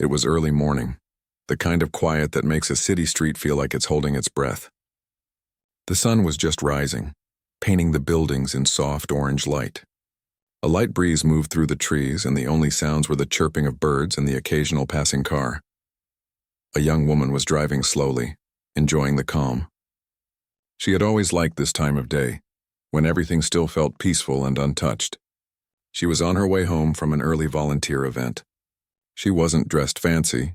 It was early morning, the kind of quiet that makes a city street feel like it's holding its breath. The sun was just rising, painting the buildings in soft orange light. A light breeze moved through the trees, and the only sounds were the chirping of birds and the occasional passing car. A young woman was driving slowly, enjoying the calm. She had always liked this time of day, when everything still felt peaceful and untouched. She was on her way home from an early volunteer event. She wasn't dressed fancy,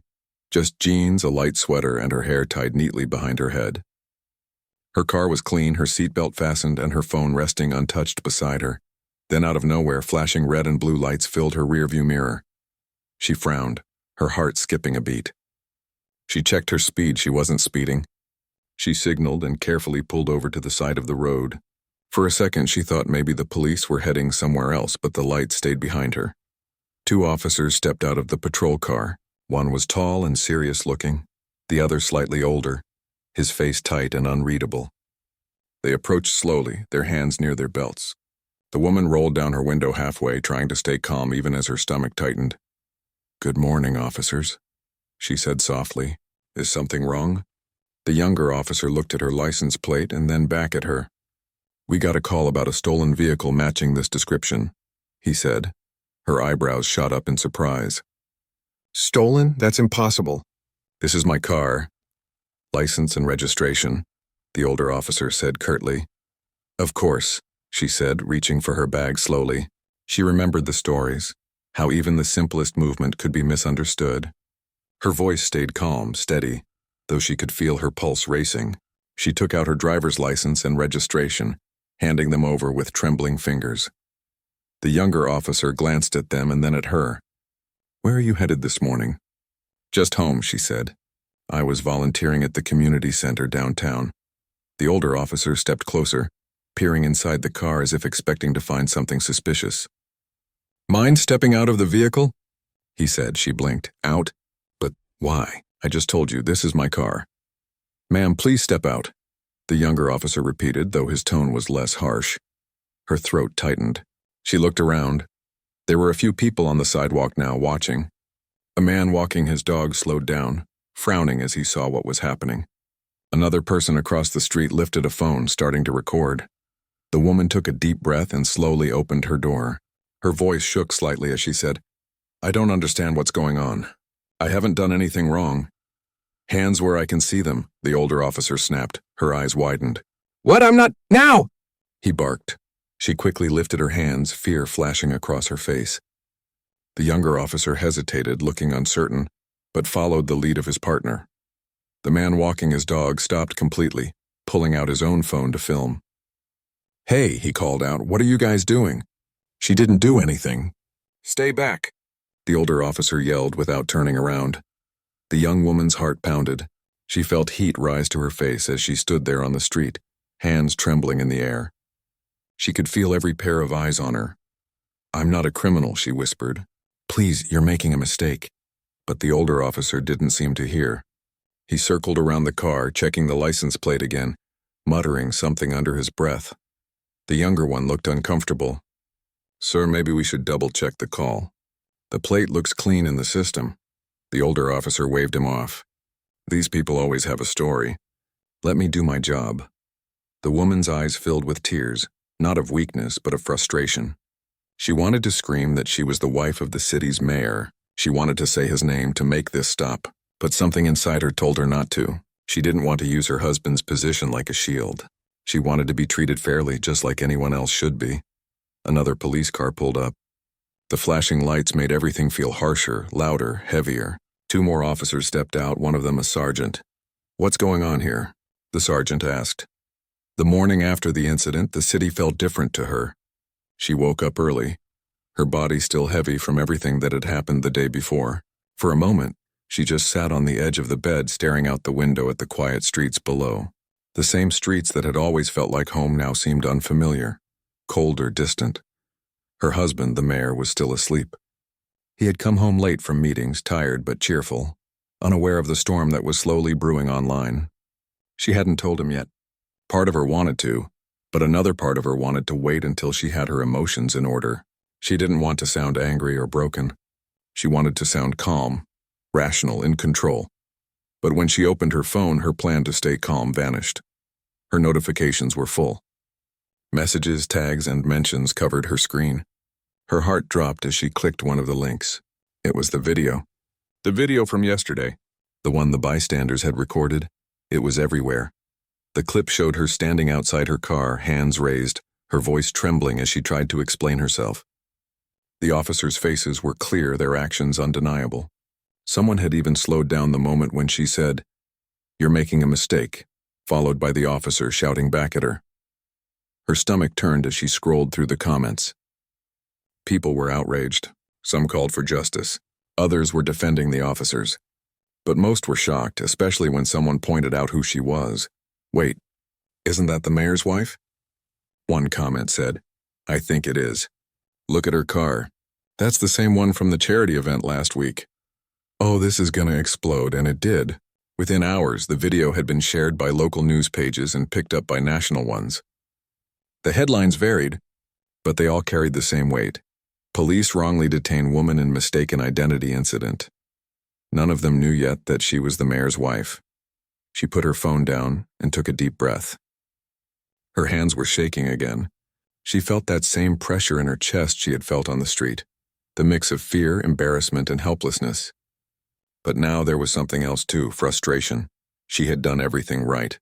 just jeans, a light sweater, and her hair tied neatly behind her head. Her car was clean, her seatbelt fastened, and her phone resting untouched beside her. Then out of nowhere, flashing red and blue lights filled her rearview mirror. She frowned, her heart skipping a beat. She checked her speed. She wasn't speeding. She signaled and carefully pulled over to the side of the road. For a second, she thought maybe the police were heading somewhere else, but the light stayed behind her. Two officers stepped out of the patrol car. One was tall and serious-looking, the other slightly older, his face tight and unreadable. They approached slowly, their hands near their belts. The woman rolled down her window halfway, trying to stay calm even as her stomach tightened. "Good morning, officers," she said softly. "Is something wrong?" The younger officer looked at her license plate and then back at her. "We got a call about a stolen vehicle matching this description," he said. Her eyebrows shot up in surprise. "Stolen? That's impossible." "This is my car. License and registration," the older officer said curtly. "Of course," she said, reaching for her bag slowly. She remembered the stories, how even the simplest movement could be misunderstood. Her voice stayed calm, steady, though she could feel her pulse racing. She took out her driver's license and registration, handing them over with trembling fingers. The younger officer glanced at them and then at her. "Where are you headed this morning?" "Just home," she said. "I was volunteering at the community center downtown." The older officer stepped closer, peering inside the car as if expecting to find something suspicious. "Mind stepping out of the vehicle?" he said. She blinked. "Out? But why? I just told you, this is my car." "Ma'am, please step out," the younger officer repeated, though his tone was less harsh. Her throat tightened. She looked around. There were a few people on the sidewalk now, watching. A man walking his dog slowed down, frowning as he saw what was happening. Another person across the street lifted a phone, starting to record. The woman took a deep breath and slowly opened her door. Her voice shook slightly as she said, "I don't understand what's going on. I haven't done anything wrong." "Hands where I can see them," the older officer snapped. Her eyes widened. "What? I'm not— Now!" he barked. She quickly lifted her hands, fear flashing across her face. The younger officer hesitated, looking uncertain, but followed the lead of his partner. The man walking his dog stopped completely, pulling out his own phone to film. "Hey," he called out, "what are you guys doing?" "She didn't do anything." "Stay back," the older officer yelled without turning around. The young woman's heart pounded. She felt heat rise to her face as she stood there on the street, hands trembling in the air. She could feel every pair of eyes on her. "I'm not a criminal," she whispered. "Please, you're making a mistake." But the older officer didn't seem to hear. He circled around the car, checking the license plate again, muttering something under his breath. The younger one looked uncomfortable. "Sir, maybe we should double-check the call. The plate looks clean in the system." The older officer waved him off. "These people always have a story. Let me do my job." The woman's eyes filled with tears, not of weakness, but of frustration. She wanted to scream that she was the wife of the city's mayor. She wanted to say his name to make this stop, but something inside her told her not to. She didn't want to use her husband's position like a shield. She wanted to be treated fairly, just like anyone else should be. Another police car pulled up. The flashing lights made everything feel harsher, louder, heavier. Two more officers stepped out, one of them a sergeant. "What's going on here?" the sergeant asked. The morning after the incident, the city felt different to her. She woke up early, her body still heavy from everything that had happened the day before. For a moment, she just sat on the edge of the bed, staring out the window at the quiet streets below. The same streets that had always felt like home now seemed unfamiliar, colder, distant. Her husband, the mayor, was still asleep. He had come home late from meetings, tired but cheerful, unaware of the storm that was slowly brewing online. She hadn't told him yet. Part of her wanted to, but another part of her wanted to wait until she had her emotions in order. She didn't want to sound angry or broken. She wanted to sound calm, rational, in control. But when she opened her phone, her plan to stay calm vanished. Her notifications were full. Messages, tags, and mentions covered her screen. Her heart dropped as she clicked one of the links. It was the video. The video from yesterday. The one the bystanders had recorded. It was everywhere. The clip showed her standing outside her car, hands raised, her voice trembling as she tried to explain herself. The officers' faces were clear, their actions undeniable. Someone had even slowed down the moment when she said, "You're making a mistake," followed by the officer shouting back at her. Her stomach turned as she scrolled through the comments. People were outraged. Some called for justice. Others were defending the officers. But most were shocked, especially when someone pointed out who she was. "Wait, isn't that the mayor's wife?" One comment said, "I think it is. Look at her car. That's the same one from the charity event last week." Oh, this is gonna explode, and it did. Within hours, the video had been shared by local news pages and picked up by national ones. The headlines varied, but they all carried the same weight. Police wrongly detain woman in mistaken identity incident. None of them knew yet that she was the mayor's wife. She put her phone down and took a deep breath. Her hands were shaking again. She felt that same pressure in her chest she had felt on the street, the mix of fear, embarrassment, and helplessness. But now there was something else too, frustration. She had done everything right.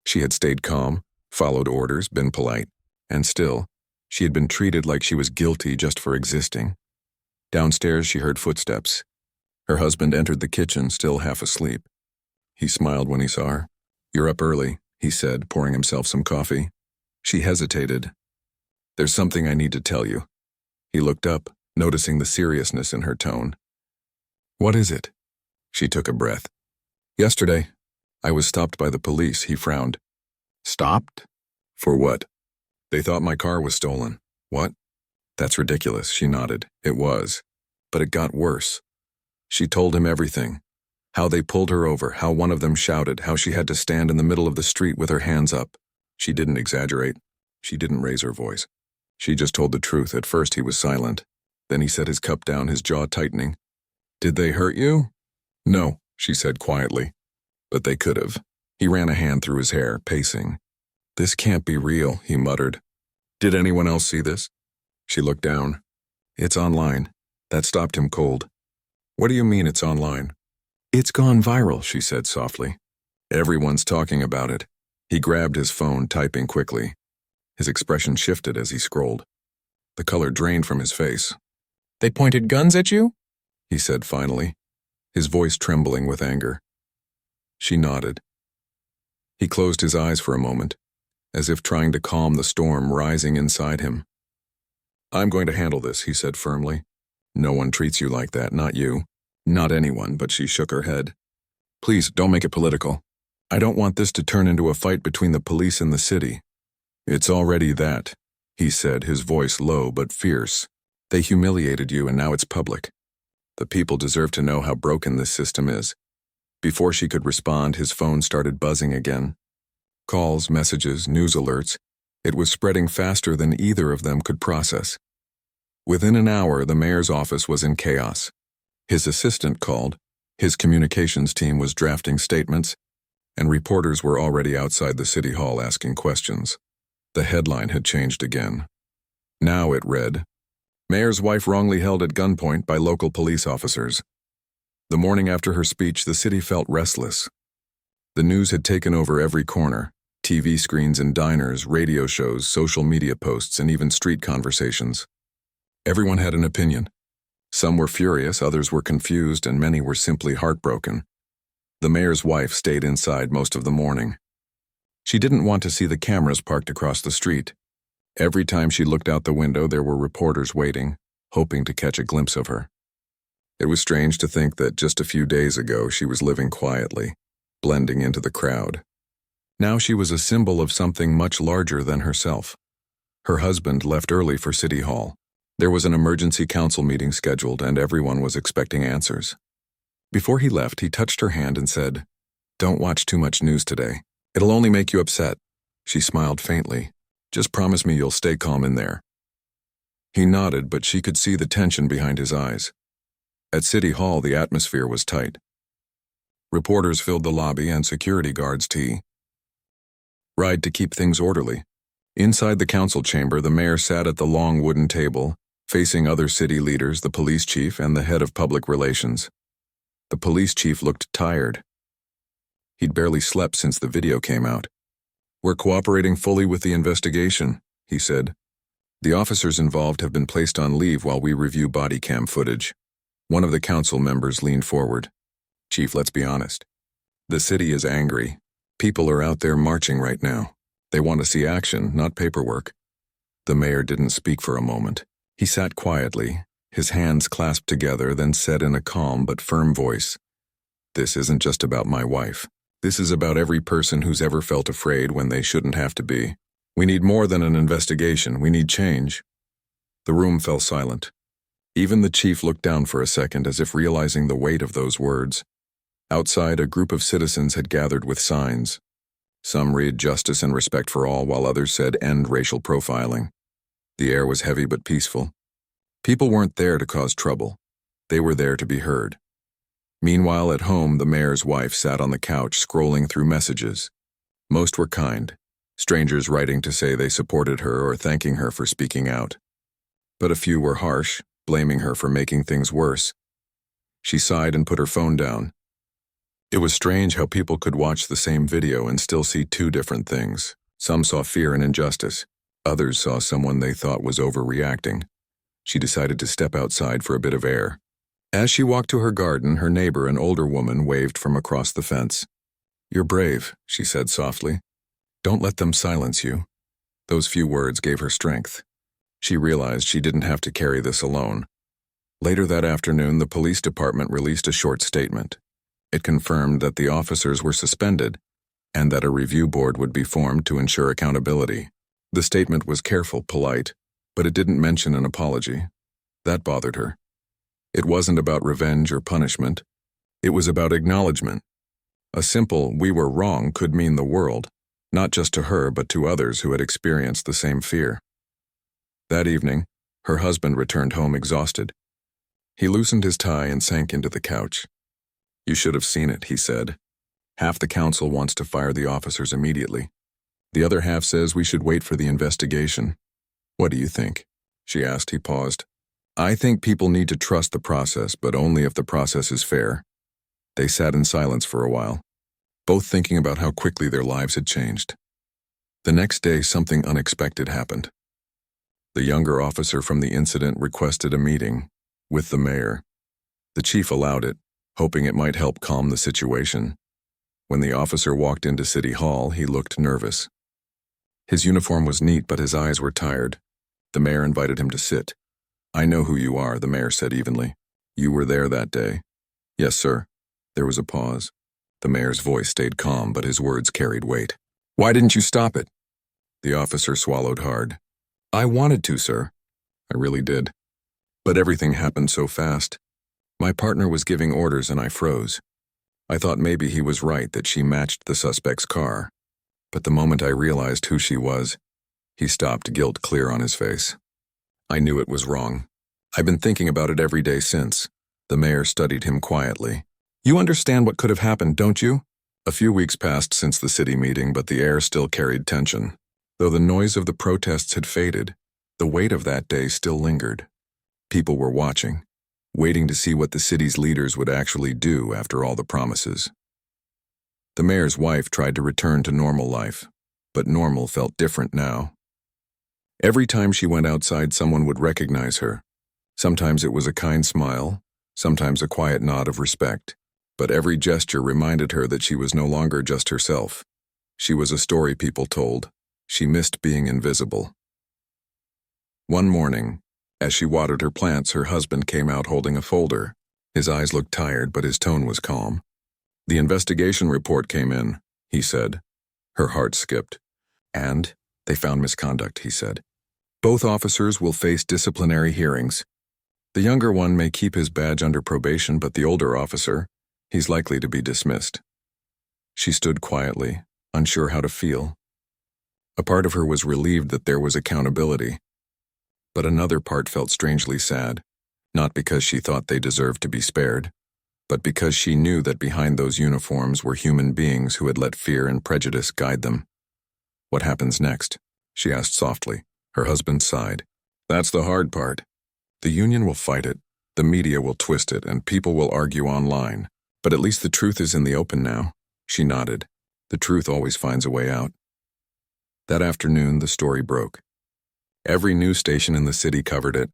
She had stayed calm, followed orders, been polite, and still, she had been treated like she was guilty just for existing. Downstairs, she heard footsteps. Her husband entered the kitchen, still half asleep. He smiled when he saw her. "You're up early," he said, pouring himself some coffee. She hesitated. "There's something I need to tell you." He looked up, noticing the seriousness in her tone. "What is it?" She took a breath. "Yesterday, I was stopped by the police," he frowned. "Stopped? For what?" "They thought my car was stolen." "What?" "That's ridiculous," she nodded. It was. But it got worse. She told him everything. How they pulled her over, how one of them shouted, how she had to stand in the middle of the street with her hands up. She didn't exaggerate. She didn't raise her voice. She just told the truth. At first he was silent. Then he set his cup down, his jaw tightening. "Did they hurt you?" "No," she said quietly. "But they could have." He ran a hand through his hair, pacing. "This can't be real," he muttered. "Did anyone else see this?" She looked down. "It's online." That stopped him cold. "What do you mean it's online?" "It's gone viral," she said softly. "Everyone's talking about it." He grabbed his phone, typing quickly. His expression shifted as he scrolled. The color drained from his face. "They pointed guns at you?" he said finally, his voice trembling with anger. She nodded. He closed his eyes for a moment, as if trying to calm the storm rising inside him. "I'm going to handle this," he said firmly. "No one treats you like that, not you. Not anyone," but she shook her head. "Please, don't make it political. I don't want this to turn into a fight between the police and the city." "It's already that," he said, his voice low but fierce. "They humiliated you and now it's public. The people deserve to know how broken this system is." Before she could respond, his phone started buzzing again. Calls, messages, news alerts. It was spreading faster than either of them could process. Within an hour, the mayor's office was in chaos. His assistant called, his communications team was drafting statements, and reporters were already outside the city hall asking questions. The headline had changed again. Now it read, "Mayor's wife wrongly held at gunpoint by local police officers." The morning after her speech, the city felt restless. The news had taken over every corner, TV screens in diners, radio shows, social media posts, and even street conversations. Everyone had an opinion. Some were furious, others were confused, and many were simply heartbroken. The mayor's wife stayed inside most of the morning. She didn't want to see the cameras parked across the street. Every time she looked out the window, there were reporters waiting, hoping to catch a glimpse of her. It was strange to think that just a few days ago she was living quietly, blending into the crowd. Now she was a symbol of something much larger than herself. Her husband left early for City Hall. There was an emergency council meeting scheduled, and everyone was expecting answers. Before he left, he touched her hand and said, "Don't watch too much news today. It'll only make you upset." She smiled faintly. "Just promise me you'll stay calm in there." He nodded, but she could see the tension behind his eyes. At City Hall, the atmosphere was tight. Reporters filled the lobby and security guards tried to keep things orderly. Inside the council chamber, the mayor sat at the long wooden table, facing other city leaders, the police chief, and the head of public relations. The police chief looked tired. He'd barely slept since the video came out. "We're cooperating fully with the investigation," he said. "The officers involved have been placed on leave while we review body cam footage." One of the council members leaned forward. "Chief, let's be honest. The city is angry. People are out there marching right now. They want to see action, not paperwork." The mayor didn't speak for a moment. He sat quietly, his hands clasped together, then said in a calm but firm voice, "This isn't just about my wife. This is about every person who's ever felt afraid when they shouldn't have to be. We need more than an investigation. We need change." The room fell silent. Even the chief looked down for a second, as if realizing the weight of those words. Outside, a group of citizens had gathered with signs. Some read "Justice and respect for all," while others said "End racial profiling." The air was heavy but peaceful. People weren't there to cause trouble. They were there to be heard. Meanwhile, at home, the mayor's wife sat on the couch scrolling through messages. Most were kind, strangers writing to say they supported her or thanking her for speaking out. But a few were harsh, blaming her for making things worse. She sighed and put her phone down. It was strange how people could watch the same video and still see two different things. Some saw fear and injustice. Others saw someone they thought was overreacting. She decided to step outside for a bit of air. As she walked to her garden, her neighbor, an older woman, waved from across the fence. "You're brave," she said softly. "Don't let them silence you." Those few words gave her strength. She realized she didn't have to carry this alone. Later that afternoon, the police department released a short statement. It confirmed that the officers were suspended and that a review board would be formed to ensure accountability. The statement was careful, polite, but it didn't mention an apology. That bothered her. It wasn't about revenge or punishment. It was about acknowledgement. A simple "we were wrong" could mean the world, not just to her but to others who had experienced the same fear. That evening, her husband returned home exhausted. He loosened his tie and sank into the couch. "You should have seen it," he said. "Half the council wants to fire the officers immediately. The other half says we should wait for the investigation. What do you think?" she asked. He paused. "I think people need to trust the process, but only if the process is fair." They sat in silence for a while, both thinking about how quickly their lives had changed. The next day, something unexpected happened. The younger officer from the incident requested a meeting with the mayor. The chief allowed it, hoping it might help calm the situation. When the officer walked into City Hall, he looked nervous. His uniform was neat, but his eyes were tired. The mayor invited him to sit. "I know who you are," the mayor said evenly. "You were there that day." "Yes, sir." There was a pause. The mayor's voice stayed calm, but his words carried weight. "Why didn't you stop it?" The officer swallowed hard. "I wanted to, sir. I really did. But everything happened so fast. My partner was giving orders and I froze. I thought maybe he was right that she matched the suspect's car. But the moment I realized who she was," he stopped, guilt clear on his face. "I knew it was wrong. I've been thinking about it every day since." The mayor studied him quietly. "You understand what could have happened, don't you?" A few weeks passed since the city meeting, but the air still carried tension. Though the noise of the protests had faded, the weight of that day still lingered. People were watching, waiting to see what the city's leaders would actually do after all the promises. The mayor's wife tried to return to normal life, but normal felt different now. Every time she went outside, someone would recognize her. Sometimes it was a kind smile, sometimes a quiet nod of respect, but every gesture reminded her that she was no longer just herself. She was a story people told. She missed being invisible. One morning, as she watered her plants, her husband came out holding a folder. His eyes looked tired, but his tone was calm. "The investigation report came in," he said. Her heart skipped. "And they found misconduct," he said. "Both officers will face disciplinary hearings. The younger one may keep his badge under probation, but the older officer, he's likely to be dismissed." She stood quietly, unsure how to feel. A part of her was relieved that there was accountability, but another part felt strangely sad. Not because she thought they deserved to be spared, but because she knew that behind those uniforms were human beings who had let fear and prejudice guide them. "What happens next?" she asked softly. Her husband sighed. "That's the hard part. The union will fight it, the media will twist it, and people will argue online. But at least the truth is in the open now." She nodded. The truth always finds a way out. That afternoon, the story broke. Every news station in the city covered it.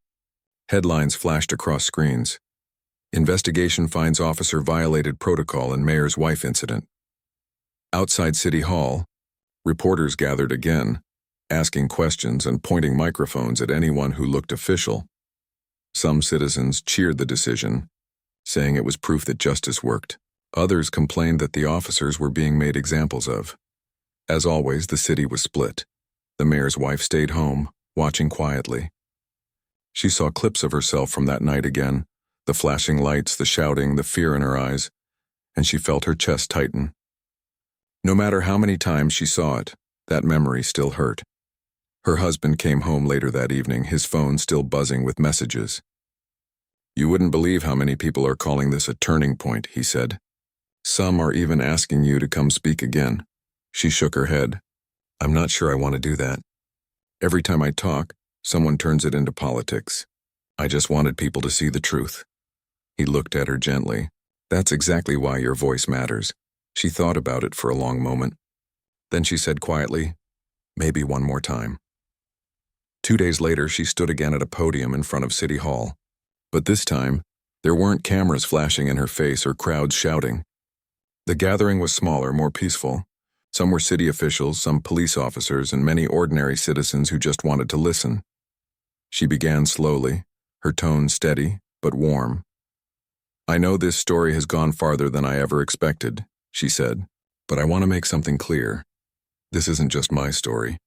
Headlines flashed across screens. Investigation finds officer violated protocol in mayor's wife incident. Outside City Hall, reporters gathered again, asking questions and pointing microphones at anyone who looked official. Some citizens cheered the decision, saying it was proof that justice worked. Others complained that the officers were being made examples of. As always, the city was split. The mayor's wife stayed home, watching quietly. She saw clips of herself from that night again, the flashing lights, the shouting, the fear in her eyes, and she felt her chest tighten. No matter how many times she saw it, that memory still hurt. Her husband came home later that evening, his phone still buzzing with messages. "You wouldn't believe how many people are calling this a turning point," he said. "Some are even asking you to come speak again." She shook her head. "I'm not sure I want to do that. Every time I talk, someone turns it into politics. I just wanted people to see the truth." He looked at her gently. "That's exactly why your voice matters." She thought about it for a long moment. Then she said quietly, "Maybe one more time." 2 days later, she stood again at a podium in front of City Hall. But this time, there weren't cameras flashing in her face or crowds shouting. The gathering was smaller, more peaceful. Some were city officials, some police officers, and many ordinary citizens who just wanted to listen. She began slowly, her tone steady, but warm. "I know this story has gone farther than I ever expected," she said, "but I want to make something clear. This isn't just my story.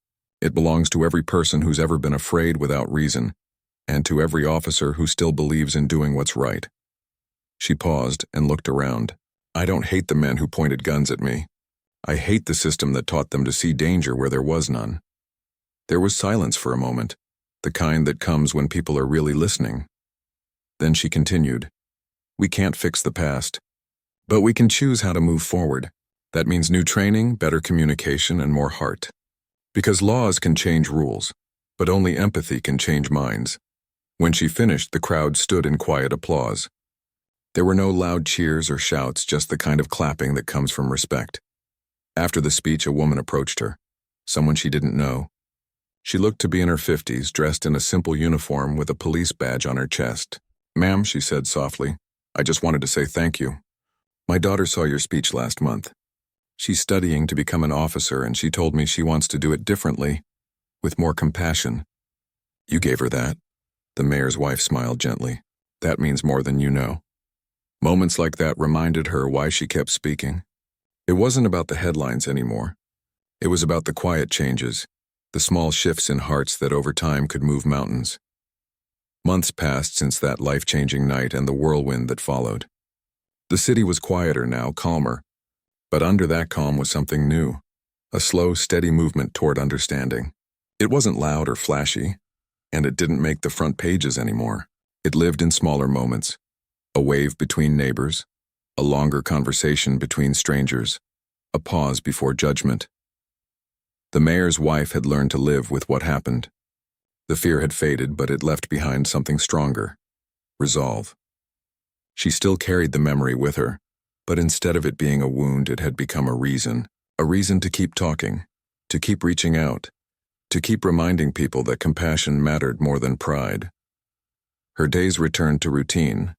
It belongs to every person who's ever been afraid without reason, and to every officer who still believes in doing what's right." She paused and looked around. "I don't hate the men who pointed guns at me. I hate the system that taught them to see danger where there was none." There was silence for a moment, the kind that comes when people are really listening. Then she continued, "We can't fix the past, but we can choose how to move forward. That means new training, better communication, and more heart. Because laws can change rules, but only empathy can change minds." When she finished, the crowd stood in quiet applause. There were no loud cheers or shouts, just the kind of clapping that comes from respect. After the speech, a woman approached her, someone she didn't know. She looked to be in her 50s, dressed in a simple uniform with a police badge on her chest. "Ma'am," she said softly, "I just wanted to say thank you. My daughter saw your speech last month. She's studying to become an officer, and she told me she wants to do it differently, with more compassion." "You gave her that?" The mayor's wife smiled gently. "That means more than you know." Moments like that reminded her why she kept speaking. It wasn't about the headlines anymore. It was about the quiet changes, the small shifts in hearts that over time could move mountains. Months passed since that life-changing night and the whirlwind that followed. The city was quieter now, calmer, but under that calm was something new, a slow, steady movement toward understanding. It wasn't loud or flashy, and it didn't make the front pages anymore. It lived in smaller moments, a wave between neighbors, a longer conversation between strangers, a pause before judgment. The mayor's wife had learned to live with what happened. The fear had faded, but it left behind something stronger: resolve. She still carried the memory with her, but instead of it being a wound, it had become a reason to keep talking, to keep reaching out, to keep reminding people that compassion mattered more than pride. Her days returned to routine,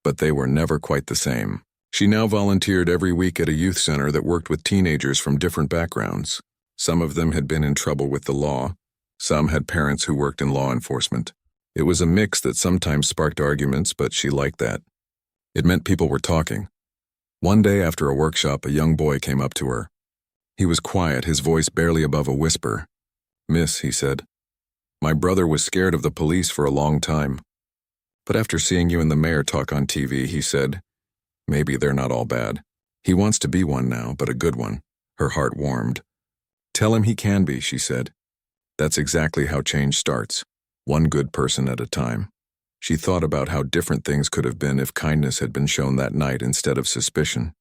but they were never quite the same. She now volunteered every week at a youth center that worked with teenagers from different backgrounds. Some of them had been in trouble with the law. Some had parents who worked in law enforcement. It was a mix that sometimes sparked arguments, but she liked that. It meant people were talking. One day after a workshop, a young boy came up to her. He was quiet, his voice barely above a whisper. "Miss," he said, "my brother was scared of the police for a long time. But after seeing you and the mayor talk on TV, he said, maybe they're not all bad. He wants to be one now, but a good one." Her heart warmed. "Tell him he can be," she said. "That's exactly how change starts, one good person at a time." She thought about how different things could have been if kindness had been shown that night instead of suspicion.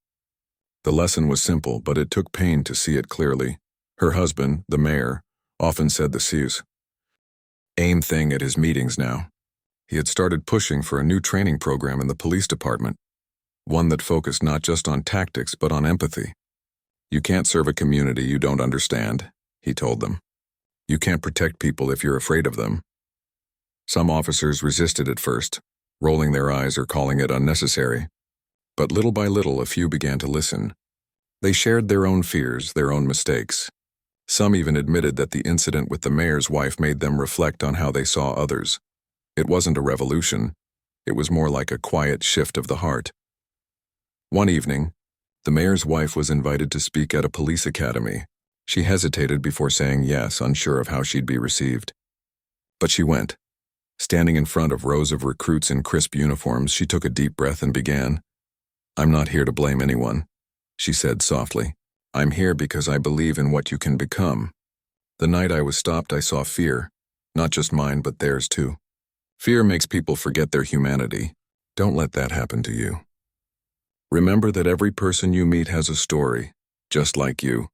The lesson was simple, but it took pain to see it clearly. Her husband, the mayor, often said the same thing at his meetings now. He had started pushing for a new training program in the police department, one that focused not just on tactics but on empathy. You can't serve a community you don't understand, he told them. You can't protect people if you're afraid of them. Some officers resisted at first, rolling their eyes or calling it unnecessary. But little by little, a few began to listen. They shared their own fears, their own mistakes. Some even admitted that the incident with the mayor's wife made them reflect on how they saw others. It wasn't a revolution. It was more like a quiet shift of the heart. One evening, the mayor's wife was invited to speak at a police academy. She hesitated before saying yes, unsure of how she'd be received. But she went. Standing in front of rows of recruits in crisp uniforms, she took a deep breath and began. "I'm not here to blame anyone," she said softly. "I'm here because I believe in what you can become. The night I was stopped, I saw fear, not just mine but theirs too. Fear makes people forget their humanity. Don't let that happen to you. Remember that every person you meet has a story, just like you."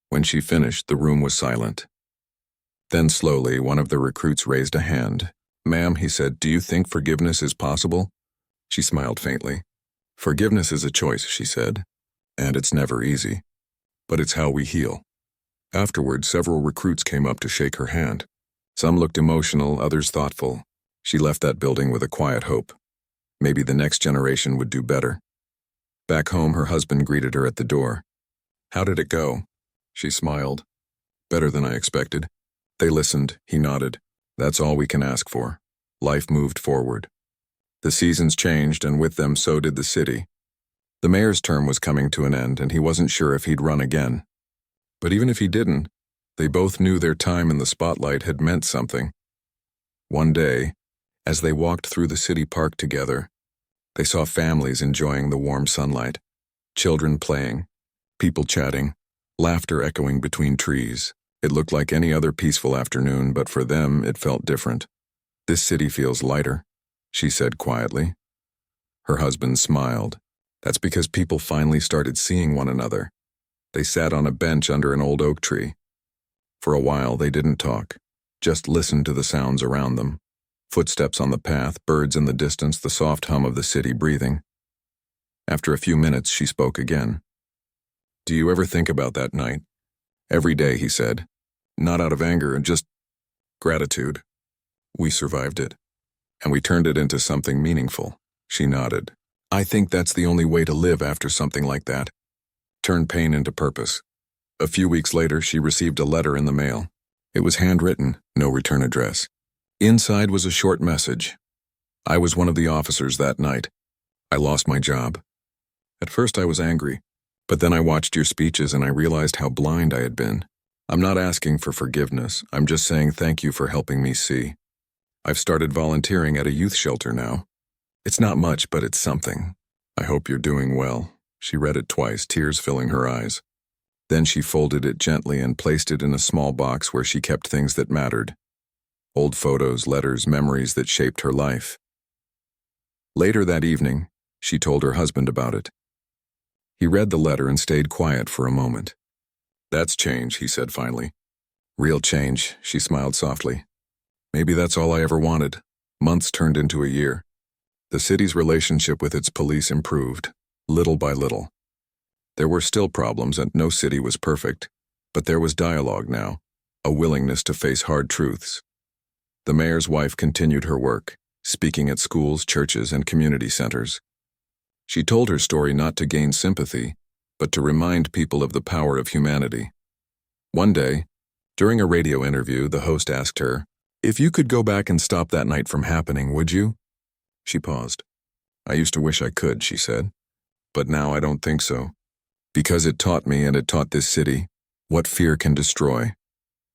When she finished, the room was silent. Then slowly, one of the recruits raised a hand. "Ma'am," he said, "do you think forgiveness is possible?" She smiled faintly. "Forgiveness is a choice," she said, "and it's never easy. But it's how we heal." Afterward, several recruits came up to shake her hand. Some looked emotional, others thoughtful. She left that building with a quiet hope. Maybe the next generation would do better. Back home, her husband greeted her at the door. "How did it go?" She smiled. "Better than I expected." They listened. He nodded. "That's all we can ask for." Life moved forward. The seasons changed, and with them so did the city. The mayor's term was coming to an end, and he wasn't sure if he'd run again. But even if he didn't, they both knew their time in the spotlight had meant something. One day, as they walked through the city park together, they saw families enjoying the warm sunlight, children playing, people chatting, laughter echoing between trees. It looked like any other peaceful afternoon, but for them it felt different. "This city feels lighter," she said quietly. Her husband smiled. "That's because people finally started seeing one another." They sat on a bench under an old oak tree. For a while they didn't talk, just listened to the sounds around them. Footsteps on the path, birds in the distance, the soft hum of the city breathing. After a few minutes, she spoke again. "Do you ever think about that night?" "Every day," he said. "Not out of anger, just gratitude. We survived it, and we turned it into something meaningful." She nodded. "I think that's the only way to live after something like that. Turn pain into purpose." A few weeks later, she received a letter in the mail. It was handwritten, no return address. Inside was a short message. "I was one of the officers that night. I lost my job. At first I was angry, but then I watched your speeches and I realized how blind I had been. I'm not asking for forgiveness. I'm just saying thank you for helping me see. I've started volunteering at a youth shelter now. It's not much, but it's something. I hope you're doing well." She read it twice, tears filling her eyes. Then she folded it gently and placed it in a small box where she kept things that mattered. Old photos, letters, memories that shaped her life. Later that evening, she told her husband about it. He read the letter and stayed quiet for a moment. "That's change," he said finally. "Real change," she smiled softly. "Maybe that's all I ever wanted." Months turned into a year. The city's relationship with its police improved, little by little. There were still problems, and no city was perfect, but there was dialogue now, a willingness to face hard truths. The mayor's wife continued her work, speaking at schools, churches, and community centers. She told her story not to gain sympathy, but to remind people of the power of humanity. One day, during a radio interview, the host asked her, "If you could go back and stop that night from happening, would you?" She paused. "I used to wish I could," she said, "but now I don't think so. Because it taught me, and it taught this city, what fear can destroy,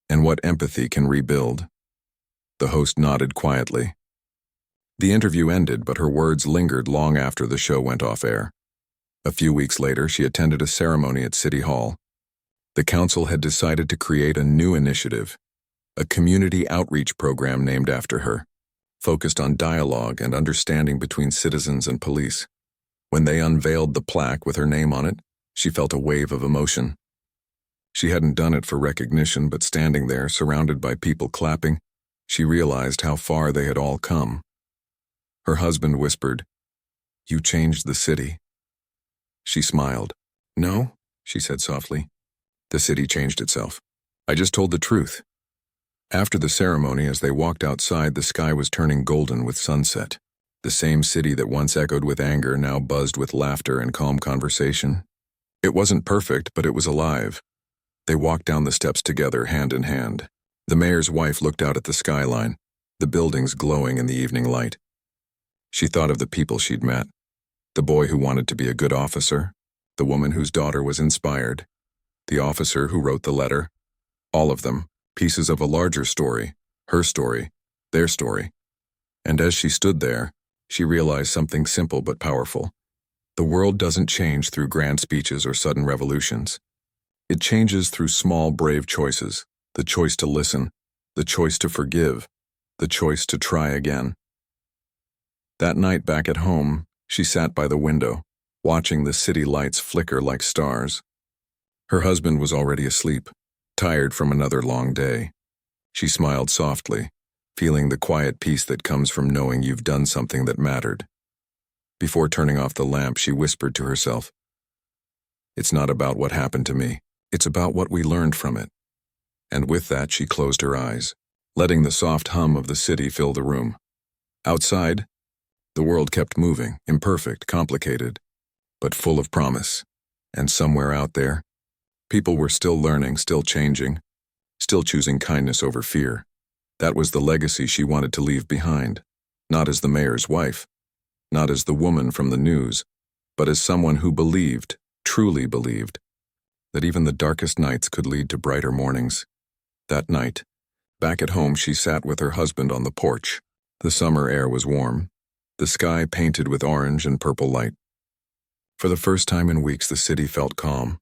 and what empathy can rebuild." The host nodded quietly. The interview ended, but her words lingered long after the show went off air. A few weeks later, she attended a ceremony at City Hall. The council had decided to create a new initiative, a community outreach program named after her. focused on dialogue and understanding between citizens and police. When they unveiled the plaque with her name on it, she felt a wave of emotion. She hadn't done it for recognition, but standing there, surrounded by people clapping, she realized how far they had all come. Her husband whispered, "You changed the city." She smiled. "No," she said softly. "The city changed itself. I just told the truth." After the ceremony, as they walked outside, the sky was turning golden with sunset. The same city that once echoed with anger now buzzed with laughter and calm conversation. It wasn't perfect, but it was alive. They walked down the steps together, hand in hand. The mayor's wife looked out at the skyline, the buildings glowing in the evening light. She thought of the people she'd met. The boy who wanted to be a good officer, the woman whose daughter was inspired, the officer who wrote the letter. All of them, pieces of a larger story, her story, their story. And as she stood there, she realized something simple but powerful. The world doesn't change through grand speeches or sudden revolutions. It changes through small, brave choices. The choice to listen, the choice to forgive, the choice to try again. That night back at home, she sat by the window, watching the city lights flicker like stars. Her husband was already asleep, tired from another long day. She smiled softly, feeling the quiet peace that comes from knowing you've done something that mattered. Before turning off the lamp, she whispered to herself, "It's not about what happened to me. It's about what we learned from it." And with that, she closed her eyes, letting the soft hum of the city fill the room. Outside, the world kept moving, imperfect, complicated, but full of promise. And somewhere out there, people were still learning, still changing, still choosing kindness over fear. That was the legacy she wanted to leave behind, not as the mayor's wife, not as the woman from the news, but as someone who believed, truly believed, that even the darkest nights could lead to brighter mornings. That night, back at home, she sat with her husband on the porch. The summer air was warm, the sky painted with orange and purple light. For the first time in weeks, the city felt calm.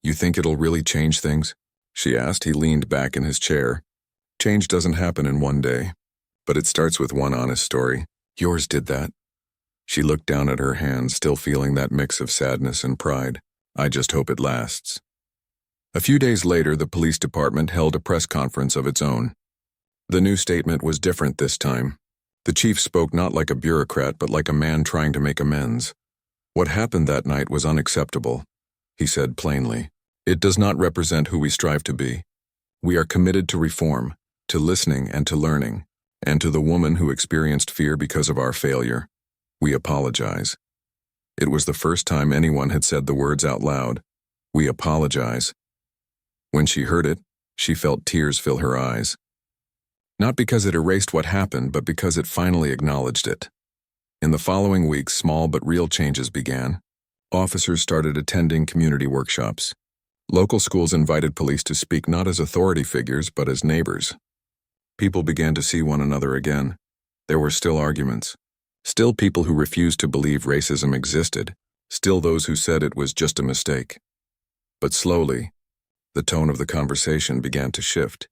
"You think it'll really change things?" she asked. He leaned back in his chair. "Change doesn't happen in one day, but it starts with one honest story. Yours did that." She looked down at her hands, still feeling that mix of sadness and pride. "I just hope it lasts." A few days later, the police department held a press conference of its own. The new statement was different this time. The chief spoke not like a bureaucrat, but like a man trying to make amends. "What happened that night was unacceptable," he said plainly. "It does not represent who we strive to be. We are committed to reform, to listening and to learning, and to the woman who experienced fear because of our failure. We apologize." It was the first time anyone had said the words out loud. "We apologize." When she heard it, she felt tears fill her eyes. Not because it erased what happened, but because it finally acknowledged it. In the following weeks, small but real changes began. Officers started attending community workshops. Local schools invited police to speak not as authority figures, but as neighbors. People began to see one another again. There were still arguments. Still people who refused to believe racism existed. Still those who said it was just a mistake. But slowly, the tone of the conversation began to shift.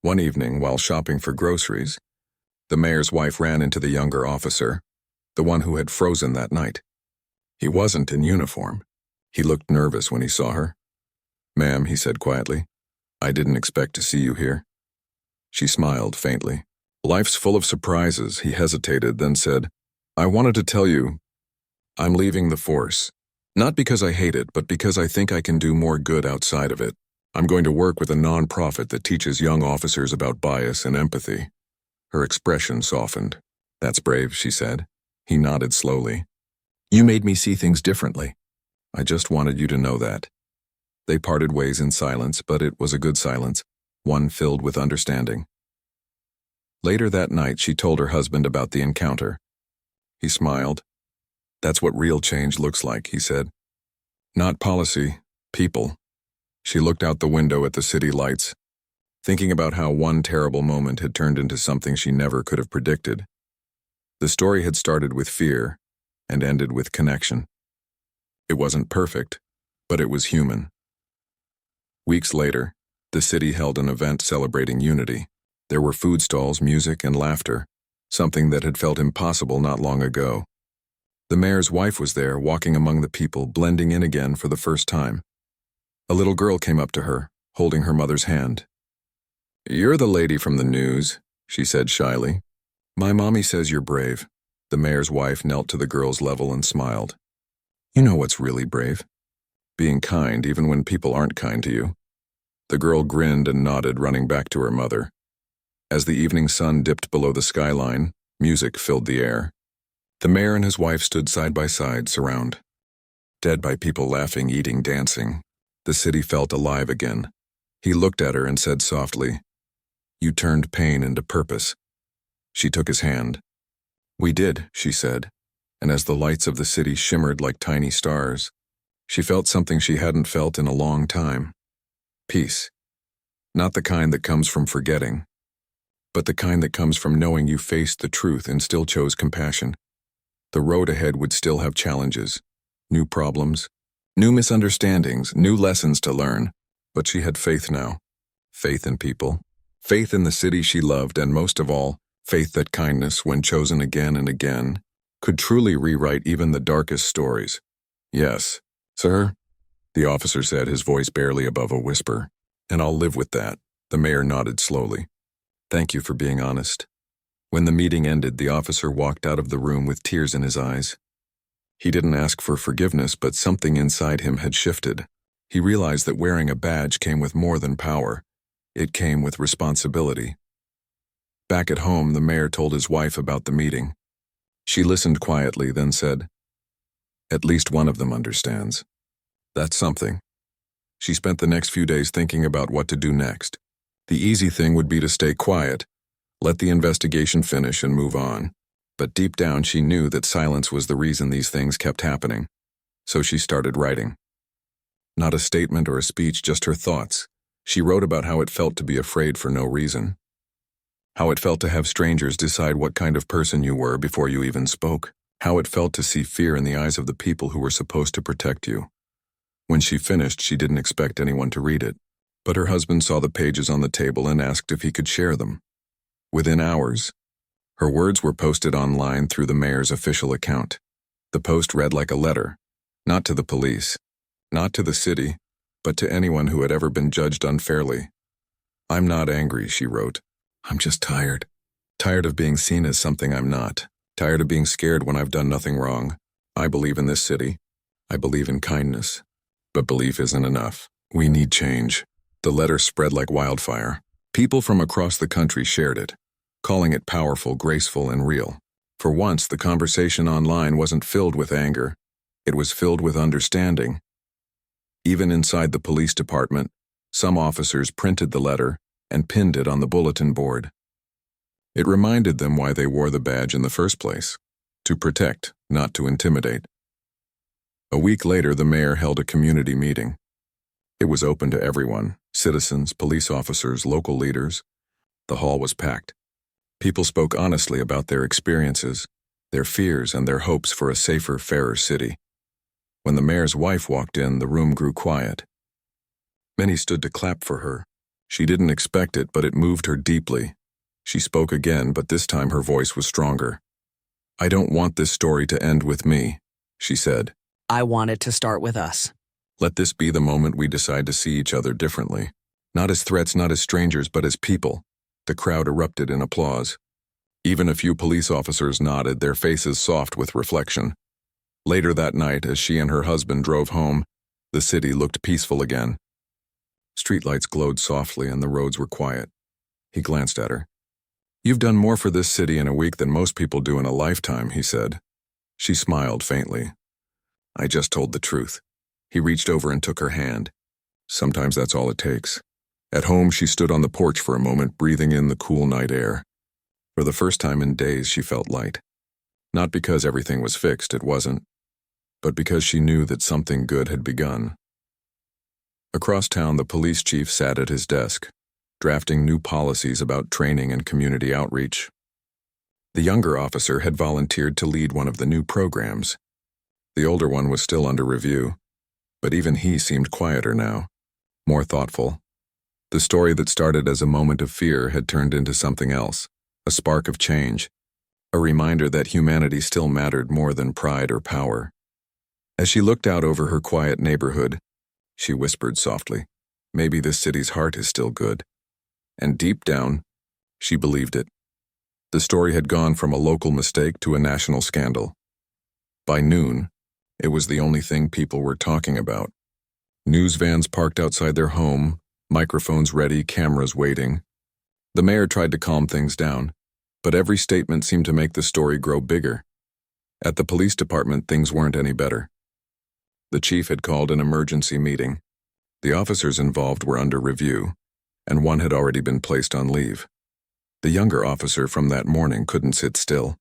One evening, while shopping for groceries, the mayor's wife ran into the younger officer, the one who had frozen that night. He wasn't in uniform. He looked nervous when he saw her. "Ma'am," he said quietly, "I didn't expect to see you here." She smiled faintly. "Life's full of surprises," he hesitated, then said, "I wanted to tell you, I'm leaving the force. Not because I hate it, but because I think I can do more good outside of it. I'm going to work with a nonprofit that teaches young officers about bias and empathy." Her expression softened. "That's brave," she said. He nodded slowly. "You made me see things differently. I just wanted you to know that." They parted ways in silence, but it was a good silence, one filled with understanding. Later that night, she told her husband about the encounter. He smiled. "That's what real change looks like," he said. "Not policy, people." She looked out the window at the city lights, thinking about how one terrible moment had turned into something she never could have predicted. The story had started with fear and ended with connection. It wasn't perfect, but it was human. Weeks later, the city held an event celebrating unity. There were food stalls, music, and laughter. something that had felt impossible not long ago. The mayor's wife was there, walking among the people, blending in again for the first time. A little girl came up to her, holding her mother's hand. "You're the lady from the news," she said shyly. "My mommy says you're brave." The mayor's wife knelt to the girl's level and smiled. "You know what's really brave? Being kind even when people aren't kind to you." The girl grinned and nodded, running back to her mother. As the evening sun dipped below the skyline, music filled the air. The mayor and his wife stood side by side, surrounded by people laughing, eating, dancing. The city felt alive again. He looked at her and said softly, "You turned pain into purpose." She took his hand. "We did," she said, and as the lights of the city shimmered like tiny stars, she felt something she hadn't felt in a long time. Peace. Not the kind that comes from forgetting, but the kind that comes from knowing you faced the truth and still chose compassion. The road ahead would still have challenges, new problems, new misunderstandings, new lessons to learn, but she had faith now. Faith in people, faith in the city she loved, and most of all, faith that kindness, when chosen again and again, could truly rewrite even the darkest stories. "Yes, sir," the officer said, his voice barely above a whisper. "And I'll live with that." The mayor nodded slowly. "Thank you for being honest." When the meeting ended, the officer walked out of the room with tears in his eyes. He didn't ask for forgiveness, but something inside him had shifted. He realized that wearing a badge came with more than power. It came with responsibility. Back at home, the mayor told his wife about the meeting. She listened quietly, then said, "At least one of them understands. That's something." She spent the next few days thinking about what to do next. The easy thing would be to stay quiet, let the investigation finish and move on. But deep down she knew that silence was the reason these things kept happening. So she started writing. Not a statement or a speech, just her thoughts. She wrote about how it felt to be afraid for no reason. How it felt to have strangers decide what kind of person you were before you even spoke. How it felt to see fear in the eyes of the people who were supposed to protect you. When she finished, she didn't expect anyone to read it. But her husband saw the pages on the table and asked if he could share them. Within hours, her words were posted online through the mayor's official account. The post read like a letter, not to the police, not to the city, but to anyone who had ever been judged unfairly. "I'm not angry," she wrote. "I'm just tired. Tired of being seen as something I'm not. Tired of being scared when I've done nothing wrong. I believe in this city. I believe in kindness. But belief isn't enough. We need change." The letter spread like wildfire. People from across the country shared it, calling it powerful, graceful, and real. For once, the conversation online wasn't filled with anger. It was filled with understanding. Even inside the police department, some officers printed the letter and pinned it on the bulletin board. It reminded them why they wore the badge in the first place: to protect, not to intimidate. A week later, the mayor held a community meeting. It was open to everyone: citizens, police officers, local leaders. The hall was packed. People spoke honestly about their experiences, their fears, and their hopes for a safer, fairer city. When the mayor's wife walked in, the room grew quiet. Many stood to clap for her. She didn't expect it, but it moved her deeply. She spoke again, but this time her voice was stronger. "I don't want this story to end with me," she said. "I want it to start with us." "Let this be the moment we decide to see each other differently. Not as threats, not as strangers, but as people." The crowd erupted in applause. Even a few police officers nodded, their faces soft with reflection. Later that night, as she and her husband drove home, the city looked peaceful again. Streetlights glowed softly and the roads were quiet. He glanced at her. "You've done more for this city in a week than most people do in a lifetime," he said. She smiled faintly. "I just told the truth." He reached over and took her hand. Sometimes that's all it takes. At home, she stood on the porch for a moment, breathing in the cool night air. For the first time in days, she felt light. Not because everything was fixed, it wasn't, but because she knew that something good had begun. Across town, the police chief sat at his desk, drafting new policies about training and community outreach. The younger officer had volunteered to lead one of the new programs. The older one was still under review, but even he seemed quieter now, more thoughtful. The story that started as a moment of fear had turned into something else, a spark of change, a reminder that humanity still mattered more than pride or power. As she looked out over her quiet neighborhood, she whispered softly, "Maybe this city's heart is still good." And deep down, she believed it. The story had gone from a local mistake to a national scandal. By noon, it was the only thing people were talking about. News vans parked outside their home, microphones ready, cameras waiting. The mayor tried to calm things down, but every statement seemed to make the story grow bigger. At the police department, things weren't any better. The chief had called an emergency meeting. The officers involved were under review, and one had already been placed on leave. The younger officer from that morning couldn't sit still.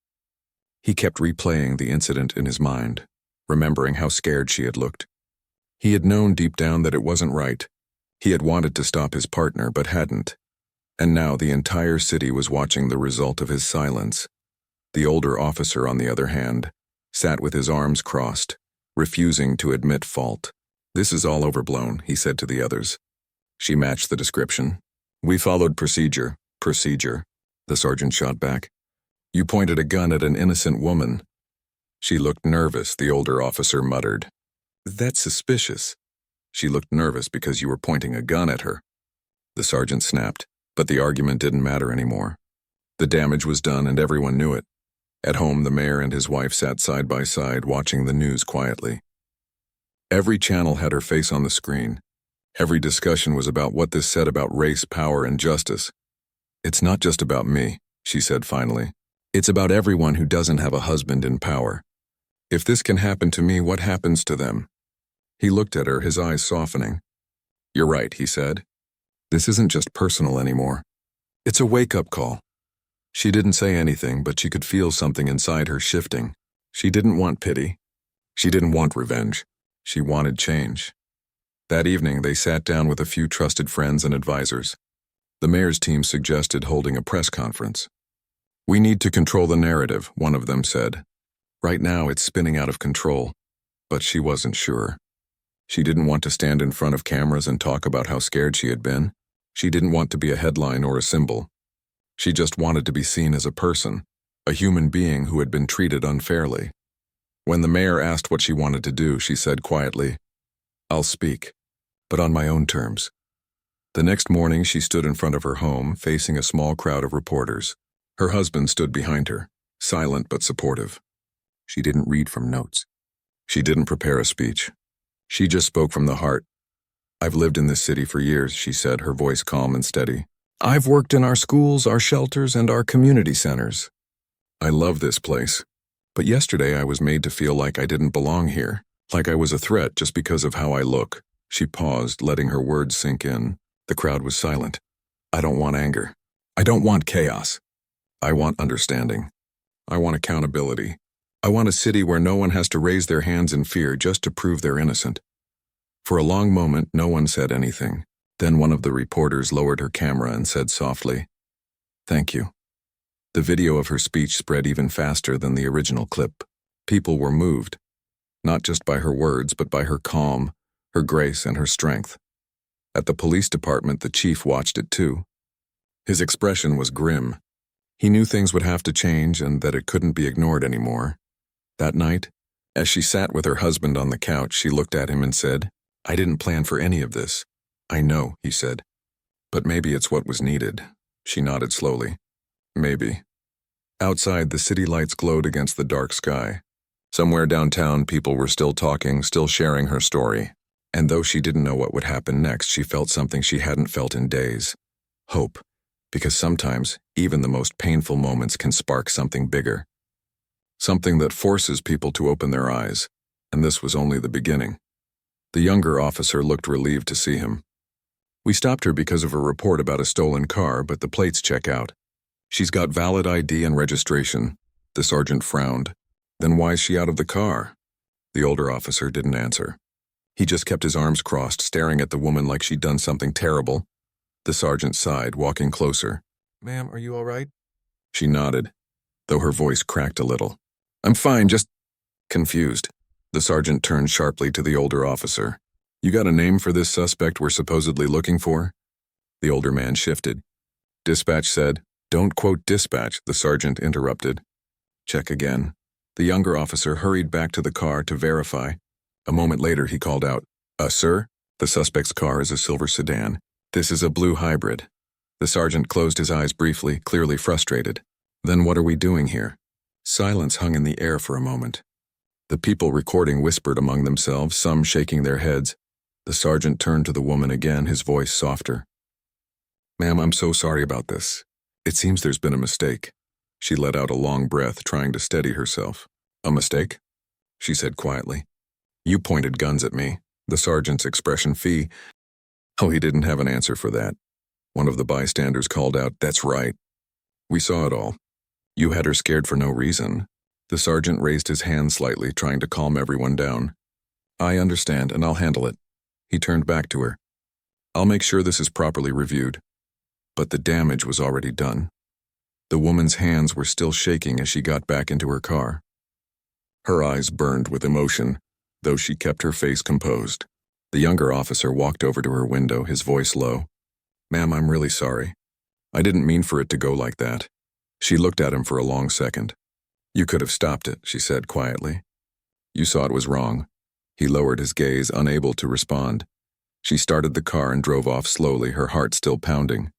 He kept replaying the incident in his mind, remembering how scared she had looked. He had known deep down that it wasn't right. He had wanted to stop his partner, but hadn't. And now the entire city was watching the result of his silence. The older officer, on the other hand, sat with his arms crossed, refusing to admit fault. "This is all overblown," he said to the others. She matched the description. "We followed procedure." "Procedure," the sergeant shot back. "You pointed a gun at an innocent woman." She looked nervous, the older officer muttered. "That's suspicious." "She looked nervous because you were pointing a gun at her." The sergeant snapped, but the argument didn't matter anymore. The damage was done and everyone knew it. At home, the mayor and his wife sat side by side watching the news quietly. Every channel had her face on the screen. Every discussion was about what this said about race, power, and justice. "It's not just about me," she said finally. "It's about everyone who doesn't have a husband in power. If this can happen to me, what happens to them?" He looked at her, his eyes softening. "You're right," he said. "This isn't just personal anymore. It's a wake-up call." She didn't say anything, but she could feel something inside her shifting. She didn't want pity. She didn't want revenge. She wanted change. That evening, they sat down with a few trusted friends and advisors. The mayor's team suggested holding a press conference. "We need to control the narrative," one of them said. "Right now, it's spinning out of control." But she wasn't sure. She didn't want to stand in front of cameras and talk about how scared she had been. She didn't want to be a headline or a symbol. She just wanted to be seen as a person, a human being who had been treated unfairly. When the mayor asked what she wanted to do, she said quietly, "I'll speak, but on my own terms." The next morning, she stood in front of her home, facing a small crowd of reporters. Her husband stood behind her, silent but supportive. She didn't read from notes. She didn't prepare a speech. She just spoke from the heart. "I've lived in this city for years," she said, her voice calm and steady. "I've worked in our schools, our shelters, and our community centers. I love this place. But yesterday I was made to feel like I didn't belong here, like I was a threat just because of how I look." She paused, letting her words sink in. The crowd was silent. "I don't want anger. I don't want chaos. I want understanding. I want accountability. I want a city where no one has to raise their hands in fear just to prove they're innocent." For a long moment, no one said anything. Then one of the reporters lowered her camera and said softly, "Thank you." The video of her speech spread even faster than the original clip. People were moved, not just by her words, but by her calm, her grace, and her strength. At the police department, the chief watched it too. His expression was grim. He knew things would have to change and that it couldn't be ignored anymore. That night, as she sat with her husband on the couch, she looked at him and said, "I didn't plan for any of this." "I know," he said. "But maybe it's what was needed." She nodded slowly. "Maybe." Outside, the city lights glowed against the dark sky. Somewhere downtown, people were still talking, still sharing her story. And though she didn't know what would happen next, she felt something she hadn't felt in days. Hope. Because sometimes, even the most painful moments can spark something bigger. Something that forces people to open their eyes. And this was only the beginning. The younger officer looked relieved to see him. "We stopped her because of a report about a stolen car, but the plates check out. She's got valid ID and registration." The sergeant frowned. "Then why is she out of the car?" The older officer didn't answer. He just kept his arms crossed, staring at the woman like she'd done something terrible. The sergeant sighed, walking closer. "Ma'am, are you all right?" She nodded, though her voice cracked a little. "I'm fine, just confused." The sergeant turned sharply to the older officer. "You got a name for this suspect we're supposedly looking for?" The older man shifted. "Dispatch said." "Don't quote dispatch," the sergeant interrupted. Check again. The younger officer hurried back to the car to verify. A moment later, he called out, Sir? The suspect's car is a silver sedan. This is a blue hybrid. The sergeant closed his eyes briefly, clearly frustrated. Then what are we doing here? Silence hung in the air for a moment. The people recording whispered among themselves, some shaking their heads. The sergeant turned to the woman again, his voice softer. Ma'am, I'm so sorry about this. It seems there's been a mistake. She let out a long breath, trying to steady herself. A mistake? She said quietly. You pointed guns at me. The sergeant's expression fee. Oh, he didn't have an answer for that. One of the bystanders called out, That's right. We saw it all. You had her scared for no reason. The sergeant raised his hand slightly, trying to calm everyone down. I understand, and I'll handle it. He turned back to her. I'll make sure this is properly reviewed. But the damage was already done. The woman's hands were still shaking as she got back into her car. Her eyes burned with emotion, though she kept her face composed. The younger officer walked over to her window, his voice low. Ma'am, I'm really sorry. I didn't mean for it to go like that. She looked at him for a long second. You could have stopped it, she said quietly. You saw it was wrong. He lowered his gaze, unable to respond. She started the car and drove off slowly, her heart still pounding.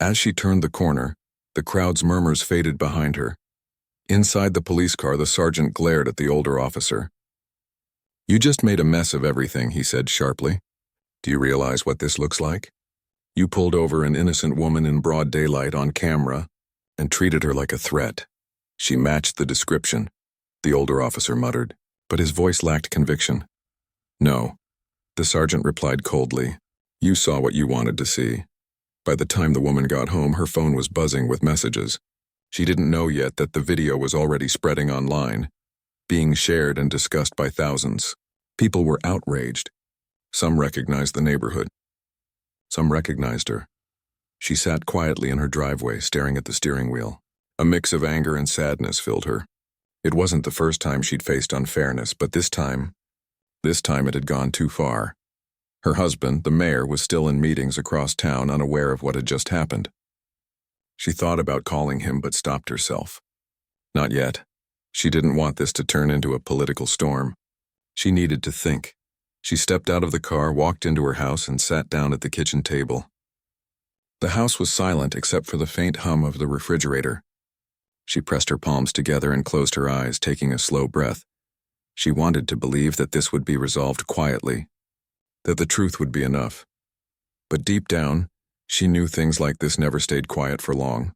As she turned the corner, the crowd's murmurs faded behind her. Inside the police car, the sergeant glared at the older officer. You just made a mess of everything, he said sharply. Do you realize what this looks like? You pulled over an innocent woman in broad daylight on camera and treated her like a threat. She matched the description, the older officer muttered, but his voice lacked conviction. No, the sergeant replied coldly. You saw what you wanted to see. By the time the woman got home, her phone was buzzing with messages. She didn't know yet that the video was already spreading online, being shared and discussed by thousands. People were outraged. Some recognized the neighborhood. Some recognized her. She sat quietly in her driveway, staring at the steering wheel. A mix of anger and sadness filled her. It wasn't the first time she'd faced unfairness, but this time it had gone too far. Her husband, the mayor, was still in meetings across town, unaware of what had just happened. She thought about calling him, but stopped herself. Not yet. She didn't want this to turn into a political storm. She needed to think. She stepped out of the car, walked into her house, and sat down at the kitchen table. The house was silent except for the faint hum of the refrigerator. She pressed her palms together and closed her eyes, taking a slow breath. She wanted to believe that this would be resolved quietly, that the truth would be enough. But deep down, she knew things like this never stayed quiet for long.